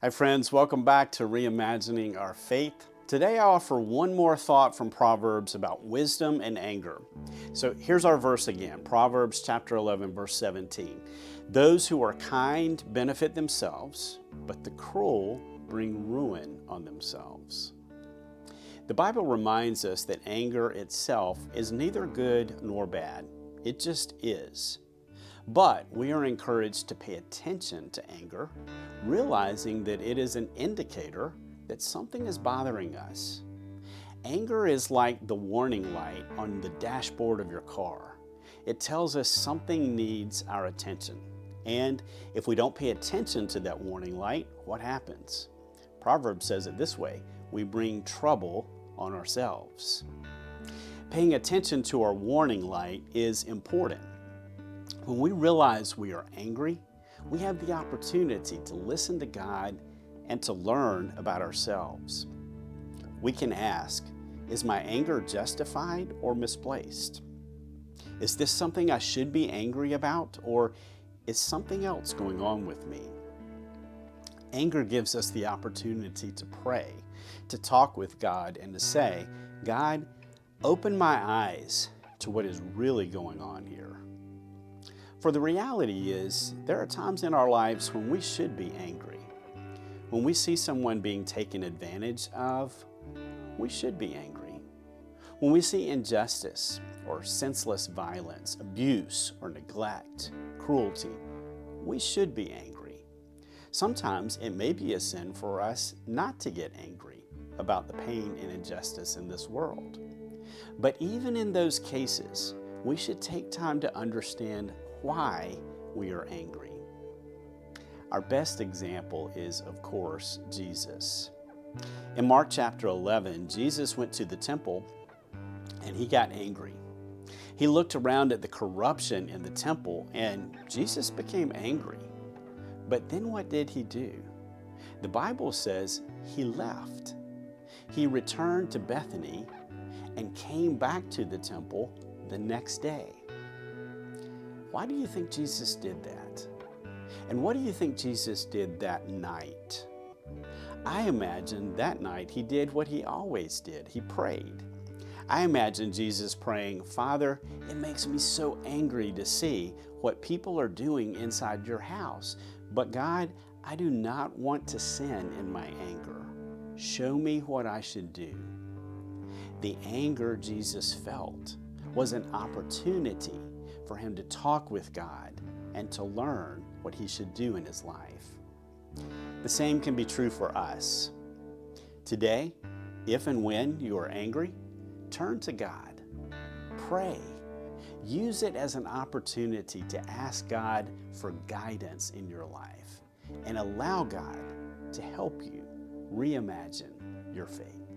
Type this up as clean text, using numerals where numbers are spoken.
Hi friends, welcome back to Reimagining Our Faith. Today I offer one more thought from Proverbs about wisdom and anger. So here's our verse again, Proverbs chapter 11, verse 17. Those who are kind benefit themselves, but the cruel bring ruin on themselves. The Bible reminds us that anger itself is neither good nor bad. It just is. But we are encouraged to pay attention to anger, realizing that it is an indicator that something is bothering us. Anger is like the warning light on the dashboard of your car. It tells us something needs our attention. And if we don't pay attention to that warning light, what happens? Proverbs says it this way: we bring trouble on ourselves. Paying attention to our warning light is important. When we realize we are angry, we have the opportunity to listen to God and to learn about ourselves. We can ask, is my anger justified or misplaced? Is this something I should be angry about, or is something else going on with me? Anger gives us the opportunity to pray, to talk with God, and to say, God, open my eyes to what is really going on here. For the reality is, there are times in our lives when we should be angry. When we see someone being taken advantage of, we should be angry. When we see injustice or senseless violence, abuse or neglect, cruelty, we should be angry. Sometimes it may be a sin for us not to get angry about the pain and injustice in this world. But even in those cases, we should take time to understand why we are angry. Our best example is, of course, Jesus. In Mark chapter 11, Jesus went to the temple and he got angry. He looked around at the corruption in the temple and Jesus became angry. But then what did he do? The Bible says he left. He returned to Bethany and came back to the temple the next day. Why do you think Jesus did that? And what do you think Jesus did that night? I imagine that night he did what he always did. He prayed. I imagine Jesus praying, Father, it makes me so angry to see what people are doing inside your house. But God, I do not want to sin in my anger. Show me what I should do. The anger Jesus felt was an opportunity for him to talk with God and to learn what he should do in his life. The same can be true for us. Today, if and when you are angry, turn to God. Pray. Use it as an opportunity to ask God for guidance in your life and allow God to help you reimagine your faith.